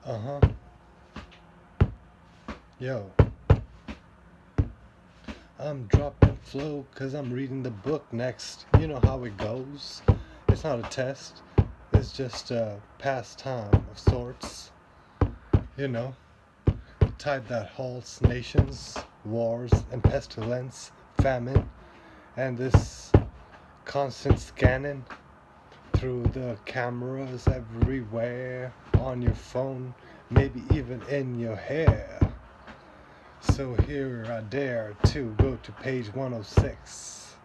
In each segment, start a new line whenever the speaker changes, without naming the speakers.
Uh-huh. Yo, I'm dropping flow cause I'm reading the book next. You know how it goes. It's not a test. It's just a pastime of sorts. You know, type that halts nations, wars, and pestilence, famine, and this constant scanning through the cameras everywhere, on your phone, maybe even in your hair. So here I dare to go to page 106.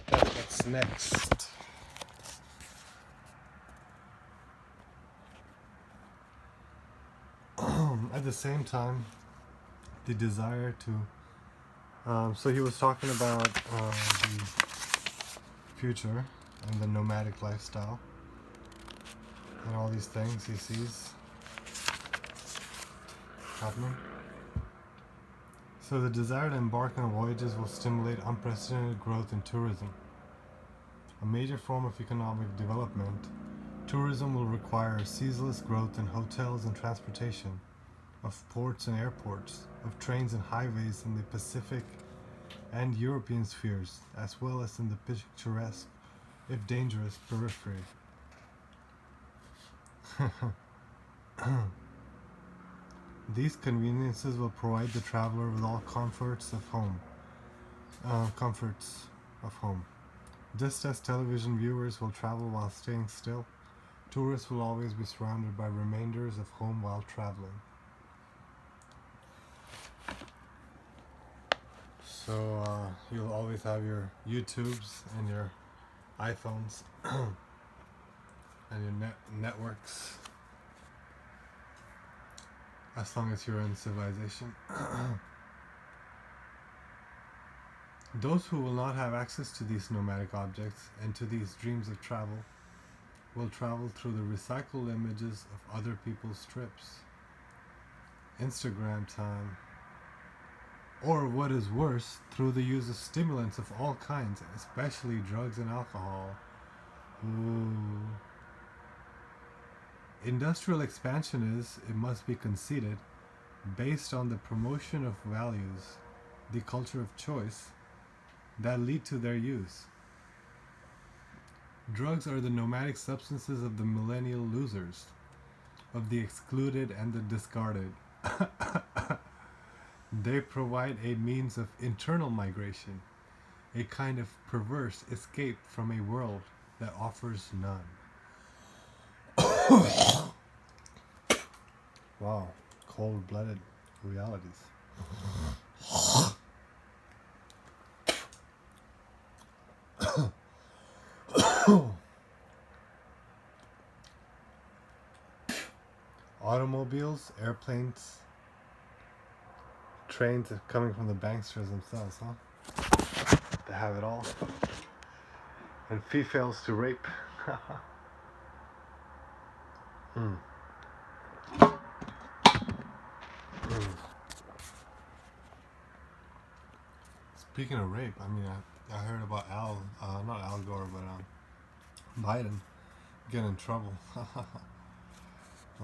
That's what's next. At the same time, the desire to. So he was talking about the future and the nomadic lifestyle and all these things he sees happening. So the desire to embark on voyages will stimulate unprecedented growth in tourism. A major form of economic development, tourism will require ceaseless growth in hotels and transportation, of ports and airports, of trains and highways in the Pacific and European spheres, as well as in the picturesque, if dangerous, periphery. These conveniences will provide the traveler with all comforts of home. Just as television viewers will travel while staying still, tourists will always be surrounded by remainders of home while traveling. So you'll always have your YouTubes and your iPhones and your networks, as long as you're in civilization. Those who will not have access to these nomadic objects and to these dreams of travel will travel through the recycled images of other people's trips, Instagram time, or what is worse, through the use of stimulants of all kinds, especially drugs and alcohol. Ooh. Industrial expansion is, it must be conceded, based on the promotion of values, the culture of choice, that lead to their use. Drugs are the nomadic substances of the millennial losers, of the excluded and the discarded. They provide a means of internal migration, a kind of perverse escape from a world that offers none. Wow, cold-blooded realities. Automobiles, airplanes, trains are coming from the banksters themselves, huh? They have it all. And females to rape. Speaking of rape, I mean, I heard about not Al Gore, but Biden getting in trouble.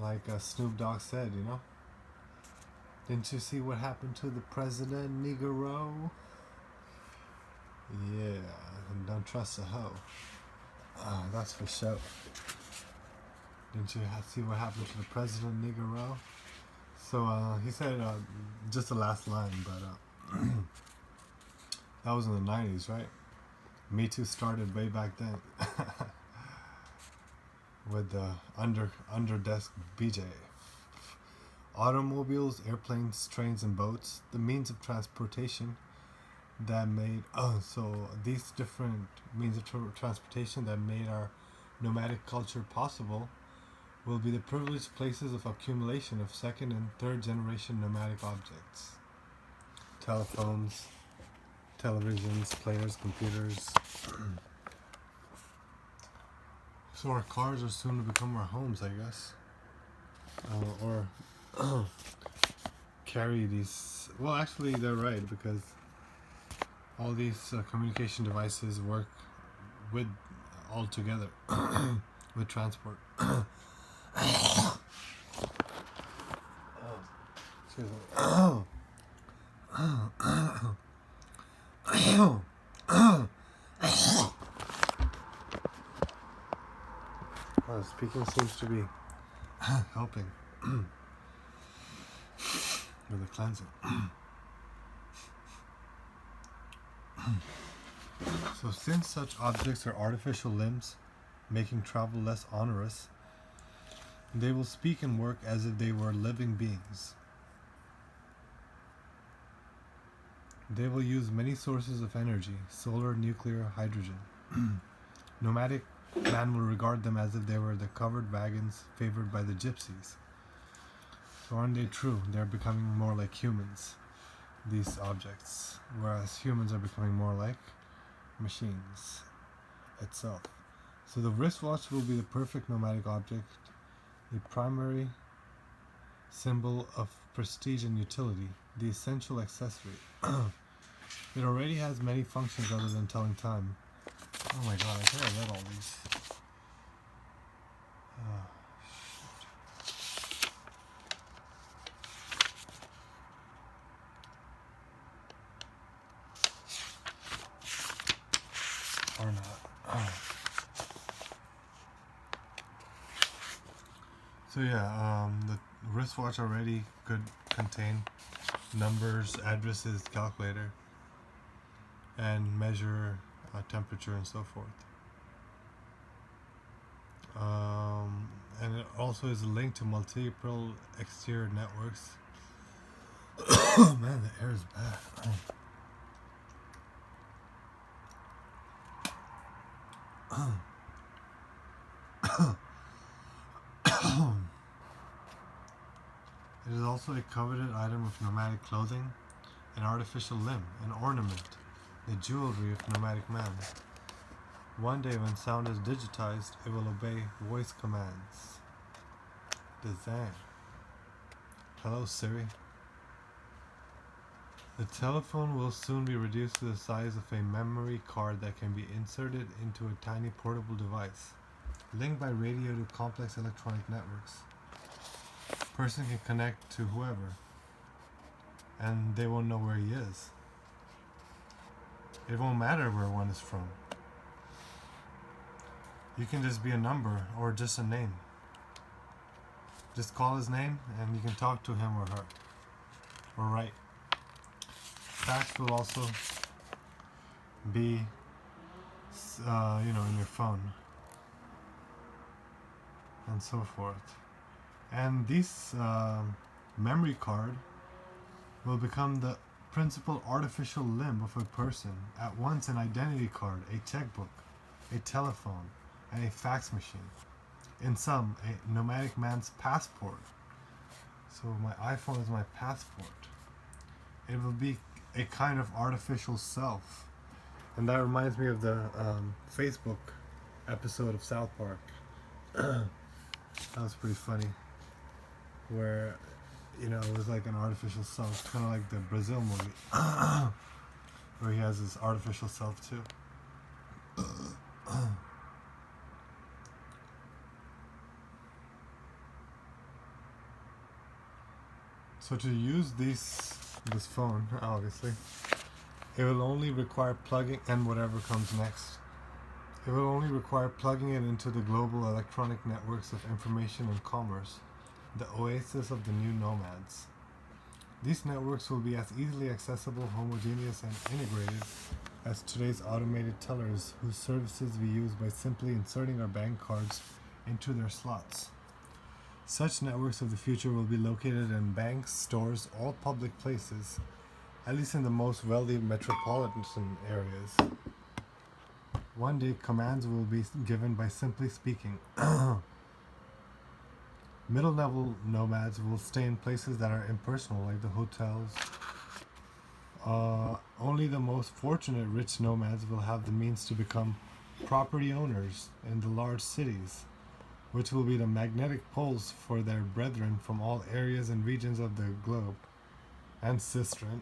Like Snoop Dogg said, you know? Didn't you see what happened to the president, Negro? Yeah, and don't trust a hoe. That's for sure. Didn't you see what happened to the president, Negro? So he said, just the last line, but that was in the 90s, right? Me Too started way back then. With the underdesk BJ. Automobiles, airplanes, trains, and boats, the means of transportation that made these different means of transportation that made our nomadic culture possible will be the privileged places of accumulation of second and third generation nomadic objects. Telephones, televisions, players, computers. So our cars are soon to become our homes, I guess. Or carry these. Well, actually, they're right, because all these communication devices work with all together with transport. Excuse me. Oh, speaking seems to be helping with the cleansing. So since such objects are artificial limbs, making travel less onerous, they will speak and work as if they were living beings. They will use many sources of energy, solar, nuclear, hydrogen. Nomadic man will regard them as if they were the covered wagons favored by the gypsies. So aren't they true? They're becoming more like humans, these objects, whereas humans are becoming more like machines itself. So the wristwatch will be the perfect nomadic object, the primary symbol of prestige and utility, the essential accessory. It already has many functions other than telling time. Oh my god, I think I read all these. Or not. So yeah, the wristwatch already could contain numbers, addresses, calculator, and measure temperature and so forth. And it also is linked to multiple exterior networks. Oh man, the air is bad. It is also a coveted item of nomadic clothing, an artificial limb, an ornament, the jewelry of nomadic man. One day when sound is digitized, it will obey voice commands. Design. Hello Siri. The telephone will soon be reduced to the size of a memory card that can be inserted into a tiny portable device, linked by radio to complex electronic networks. Person can connect to whoever, and they won't know where he is. It won't matter where one is from. You can just be a number or just a name. Just call his name and you can talk to him or her. Or write. Fax will also be, in your phone. And so forth. And this memory card will become the principal artificial limb of a person, at once an identity card, a checkbook, a telephone, and a fax machine. In sum, a nomadic man's passport. So my iPhone is my passport. It will be a kind of artificial self. And that reminds me of the Facebook episode of South Park. That was pretty funny. Where, it was like an artificial self, kind of like the Brazil movie, where he has this artificial self too. So to use this phone, obviously, it will only require plugging, and whatever comes next, it will only require plugging it into the global electronic networks of information and commerce, the oasis of the new nomads. These networks will be as easily accessible, homogeneous, and integrated as today's automated tellers, whose services we use by simply inserting our bank cards into their slots. Such networks of the future will be located in banks, stores, all public places, at least in the most wealthy metropolitan areas. One day, commands will be given by simply speaking. Middle-level nomads will stay in places that are impersonal, like the hotels. Only the most fortunate rich nomads will have the means to become property owners in the large cities, which will be the magnetic poles for their brethren from all areas and regions of the globe. And sistren.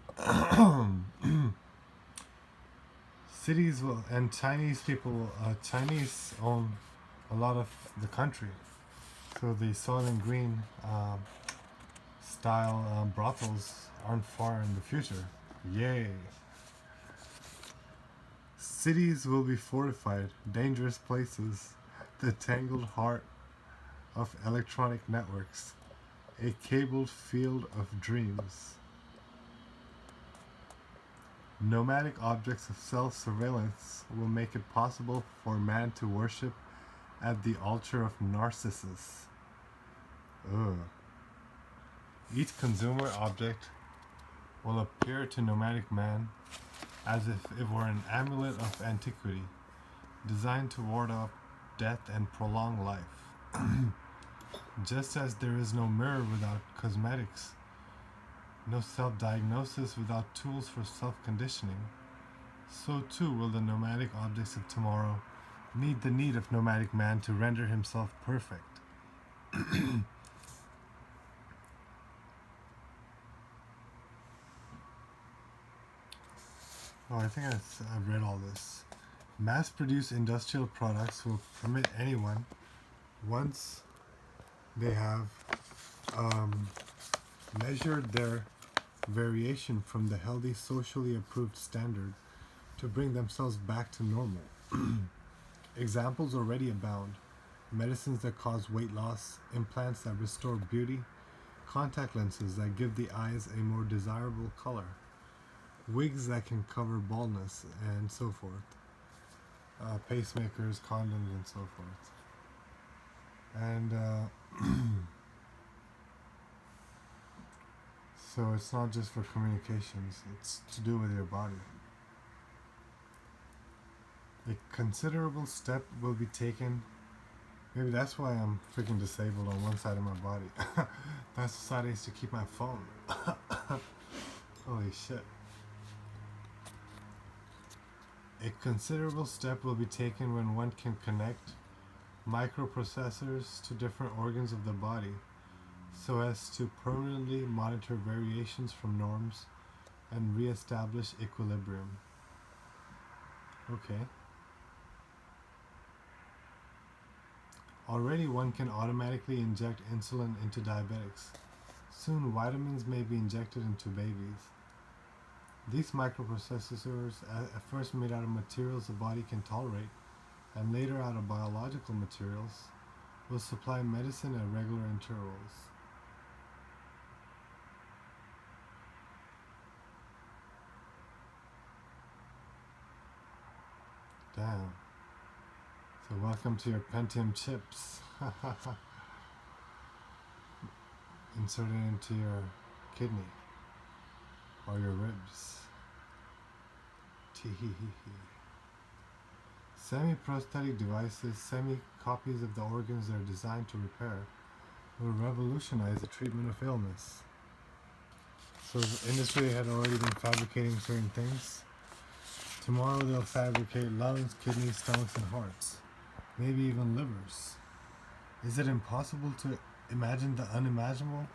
Cities will, and Chinese people, Chinese own a lot of the country. So the soil and green style brothels aren't far in the future. Yay! Cities will be fortified, dangerous places, the tangled heart of electronic networks, a cabled field of dreams. Nomadic objects of self-surveillance will make it possible for man to worship at the altar of Narcissus. Ugh. Each consumer object will appear to nomadic man as if it were an amulet of antiquity, designed to ward off death and prolong life. Just as there is no mirror without cosmetics, no self-diagnosis without tools for self-conditioning, so too will the nomadic objects of tomorrow meet the need of nomadic man to render himself perfect. Oh, I think I've read all this. Mass-produced industrial products will permit anyone, once they have measured their variation from the healthy, socially approved standard, to bring themselves back to normal. Examples already abound. Medicines that cause weight loss, implants that restore beauty, contact lenses that give the eyes a more desirable color, wigs that can cover baldness, and so forth. Pacemakers, condoms, and so forth. And so it's not just for communications, it's to do with your body. A considerable step will be taken. Maybe that's why I'm freaking disabled on one side of my body. That's the side I used to keep my phone. Holy shit. A considerable step will be taken when one can connect microprocessors to different organs of the body so as to permanently monitor variations from norms and re-establish equilibrium. Okay. Already one can automatically inject insulin into diabetics. Soon vitamins may be injected into babies. These microprocessors, at first made out of materials the body can tolerate, and later out of biological materials, will supply medicine at regular intervals. Damn. So welcome to your Pentium chips. Inserted into your kidney or your ribs. Semi-prosthetic devices, semi-copies of the organs they are designed to repair, will revolutionize the treatment of illness. So the industry had already been fabricating certain things. Tomorrow they'll fabricate lungs, kidneys, stomachs, and hearts. Maybe even livers. Is it impossible to imagine the unimaginable?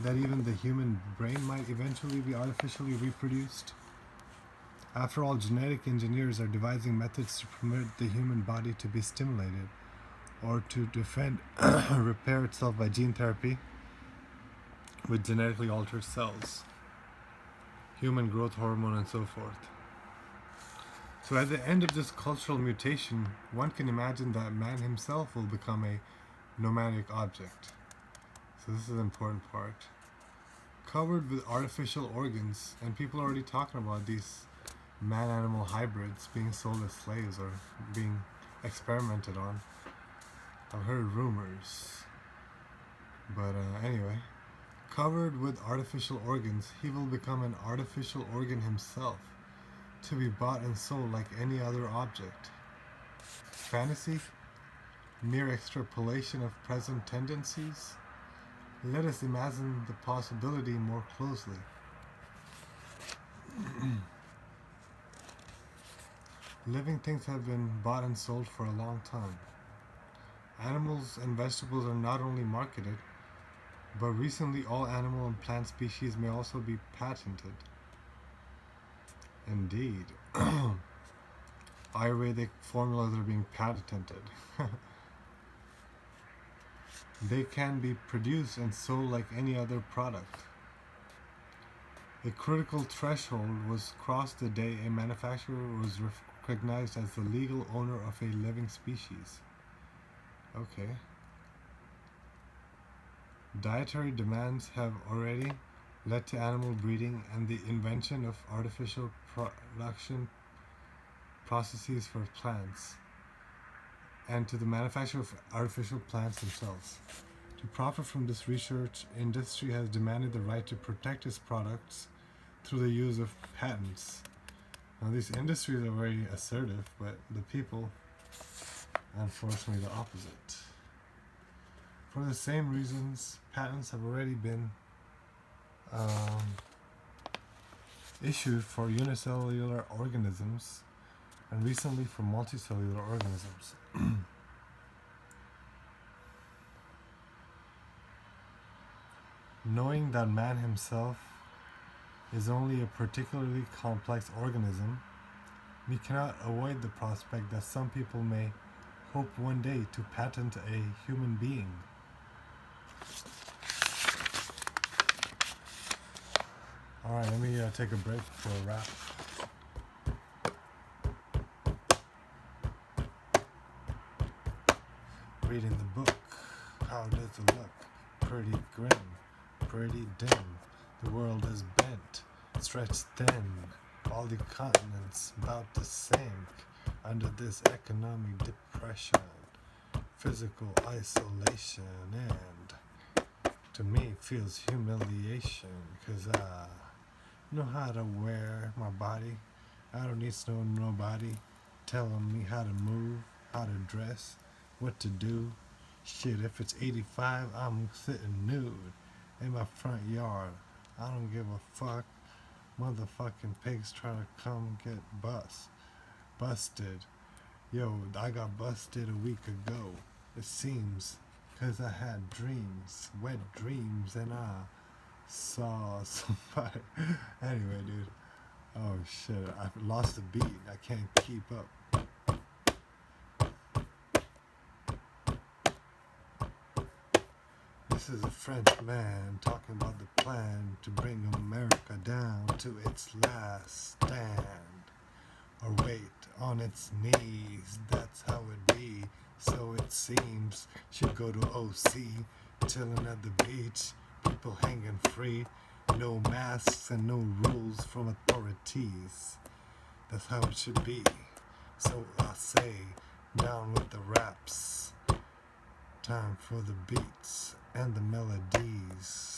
That even the human brain might eventually be artificially reproduced? After all, genetic engineers are devising methods to permit the human body to be stimulated or to defend repair itself by gene therapy with genetically altered cells, human growth hormone, and so forth. So at the end of this cultural mutation, one can imagine that man himself will become a nomadic object. So this is an important part. Covered with artificial organs, and people are already talking about these man-animal hybrids being sold as slaves or being experimented on. I've heard rumors. But anyway, covered with artificial organs, he will become an artificial organ himself, to be bought and sold like any other object. Fantasy? Mere extrapolation of present tendencies? Let us imagine the possibility more closely. Living things have been bought and sold for a long time. Animals and vegetables are not only marketed, but recently all animal and plant species may also be patented. Indeed. Ayurvedic formulas are being patented. They can be produced and sold like any other product. A critical threshold was crossed the day a manufacturer was recognized as the legal owner of a living species. Okay. Dietary demands have already led to animal breeding and the invention of artificial production processes for plants, and to the manufacture of artificial plants themselves. To profit from this research, industry has demanded the right to protect its products through the use of patents. Now, these industries are very assertive, but the people, unfortunately, the opposite. For the same reasons, patents have already been issued for unicellular organisms and recently for multicellular organisms. Knowing that man himself is only a particularly complex organism, we cannot avoid the prospect that some people may hope one day to patent a human being. Alright, let me take a break for a wrap. Reading the book. How does it look? Pretty grim, pretty dim. The world is bent, stretched thin. All the continents about to sink under this economic depression, physical isolation, and to me feels humiliation, because I know how to wear my body. I don't need nobody telling me how to move, how to dress, what to do. Shit, if it's 85, I'm sitting nude in my front yard. I don't give a fuck. Motherfucking pigs trying to come get busted. Yo, I got busted a week ago. It seems, 'cause I had dreams, wet dreams, and I saw somebody. Anyway, dude. Oh shit, I've lost the beat. I can't keep up. This is a French man talking about the plan to bring America down to its last stand, or wait on its knees. That's how it be. So it seems should go to OC, chilling at the beach, people hanging free, no masks and no rules from authorities. That's how it should be. So I say, down with the raps. Time for the beats and the melodies.